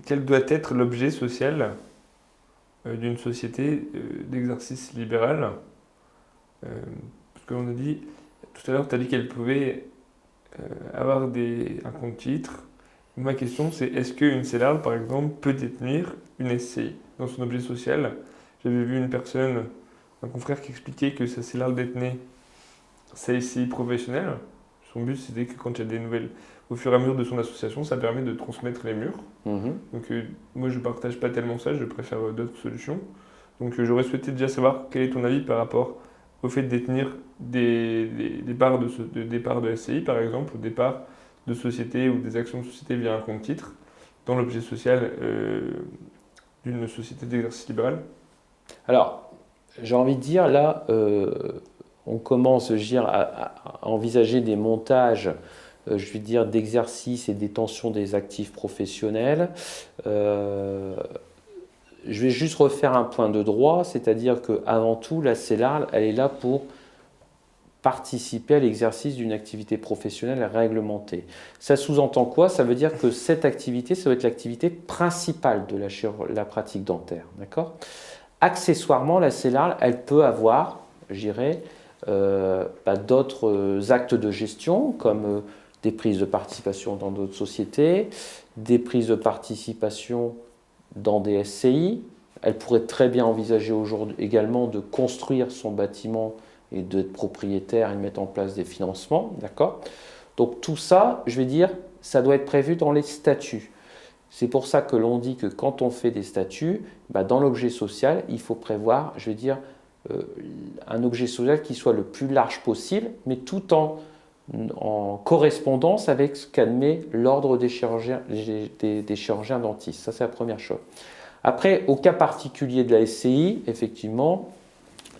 quel doit être l'objet social d'une société d'exercice libéral? Parce qu'on a dit, tout à l'heure, tu as dit qu'elle pouvait avoir un compte titre. Ma question, c'est est-ce qu'une CELARL, par exemple, peut détenir une SCI dans son objet social? J'avais vu une personne, un confrère qui expliquait que sa CELARL détenait sa SCI professionnelle. Son but, c'était que quand il y a des nouvelles, au fur et à mesure de son association, ça permet de transmettre les murs. Mhm. Donc, moi, je ne partage pas tellement ça, je préfère d'autres solutions. Donc, j'aurais souhaité déjà savoir quel est ton avis par rapport au fait de détenir des parts des parts de SCI, par exemple, ou des parts de société ou des actions de société via un compte titre dans l'objet social d'une société d'exercice libéral. Alors, j'ai envie de dire, là, on commence, je veux dire, à envisager des montages, je veux dire, d'exercice et détention des actifs professionnels. Euh, je vais juste refaire un point de droit, c'est-à-dire qu'avant tout, la CELARL, elle est là pour participer à l'exercice d'une activité professionnelle réglementée. Ça sous-entend quoi? Ça veut dire que cette activité, ça va être l'activité principale de la pratique dentaire. D'accord? Accessoirement, la CELARL, elle peut avoir, je dirais, d'autres actes de gestion, comme des prises de participation dans d'autres sociétés, des prises de participation dans des SCI. Elle pourrait très bien envisager aujourd'hui également de construire son bâtiment et d'être propriétaire et de mettre en place des financements. D'accord? Donc tout ça, je vais dire, ça doit être prévu dans les statuts. C'est pour ça que l'on dit que quand on fait des statuts, dans l'objet social, il faut prévoir, je veux dire, un objet social qui soit le plus large possible, mais tout en correspondance avec ce qu'admet l'ordre des chirurgiens dentistes. Ça, c'est la première chose. Après, au cas particulier de la SCI, effectivement,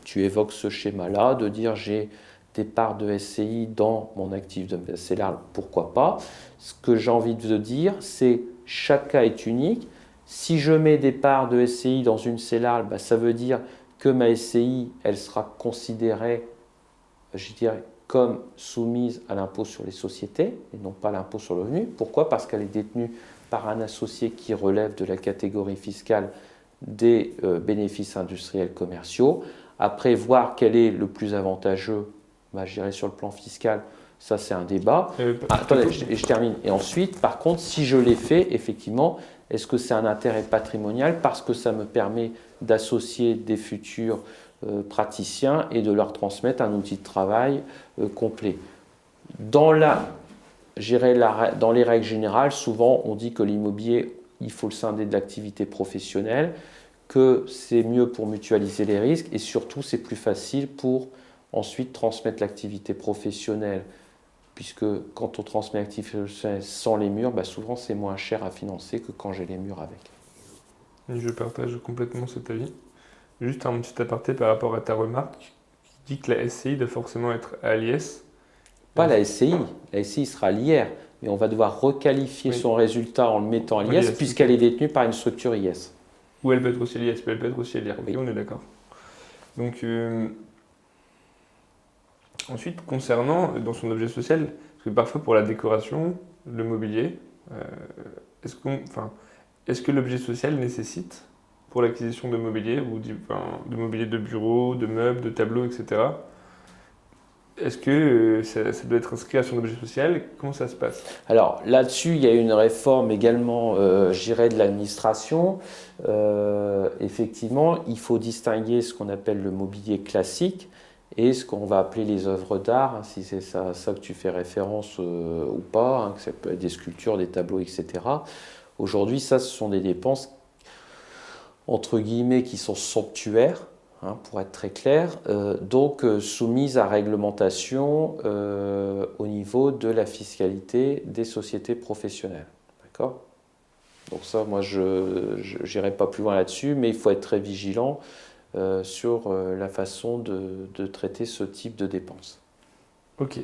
tu évoques ce schéma-là de dire j'ai des parts de SCI dans mon actif de CELARL, pourquoi pas. Ce que j'ai envie de dire, c'est chaque cas est unique. Si je mets des parts de SCI dans une CELARL, ça veut dire que ma SCI, elle sera considérée, je dirais, comme soumise à l'impôt sur les sociétés et non pas à l'impôt sur le revenu. Pourquoi? Parce qu'elle est détenue par un associé qui relève de la catégorie fiscale des bénéfices industriels commerciaux. Après, voir quel est le plus avantageux, je dirais sur le plan fiscal, ça c'est un débat. Attendez, je termine. Et ensuite, par contre, si je l'ai fait, effectivement, est-ce que c'est un intérêt patrimonial parce que ça me permet d'associer des futurs praticiens et de leur transmettre un outil de travail complet. Dans dans les règles générales, souvent on dit que l'immobilier, il faut le scinder de l'activité professionnelle, que c'est mieux pour mutualiser les risques et surtout c'est plus facile pour ensuite transmettre l'activité professionnelle, puisque quand on transmet l'activité professionnelle sans les murs, souvent c'est moins cher à financer que quand j'ai les murs avec. Je partage complètement cet avis. Juste un petit aparté par rapport à ta remarque qui dit que la SCI doit forcément être à l'IS. Pas la SCI sera l'IR, mais on va devoir requalifier Oui, son résultat en le mettant à en l'IS l'IS, puisqu'elle ok. est détenue par une structure IS. Ou elle peut être aussi à l'IS, elle peut être aussi à l'IR. Ok, Oui. on est d'accord. Donc, ensuite, concernant dans son objet social, parce que parfois pour la décoration, le mobilier, euh, enfin, est-ce que l'objet social nécessite, pour l'acquisition de mobilier, de mobilier de bureau, de meubles, de tableaux, etc., est-ce que ça doit être inscrit à son objet social? Comment ça se passe? Alors là-dessus, il y a une réforme également, je dirais, de l'administration. Effectivement, il faut distinguer ce qu'on appelle le mobilier classique et ce qu'on va appeler les œuvres d'art, si c'est ça que tu fais référence ou pas, que ça peut être des sculptures, des tableaux, etc. Aujourd'hui, ça, ce sont des dépenses, entre guillemets, qui sont somptuaires, pour être très clair, donc soumises à réglementation au niveau de la fiscalité des sociétés professionnelles. D'accord? Donc ça, moi, je n'irai pas plus loin là-dessus, mais il faut être très vigilant sur la façon de traiter ce type de dépenses. Ok.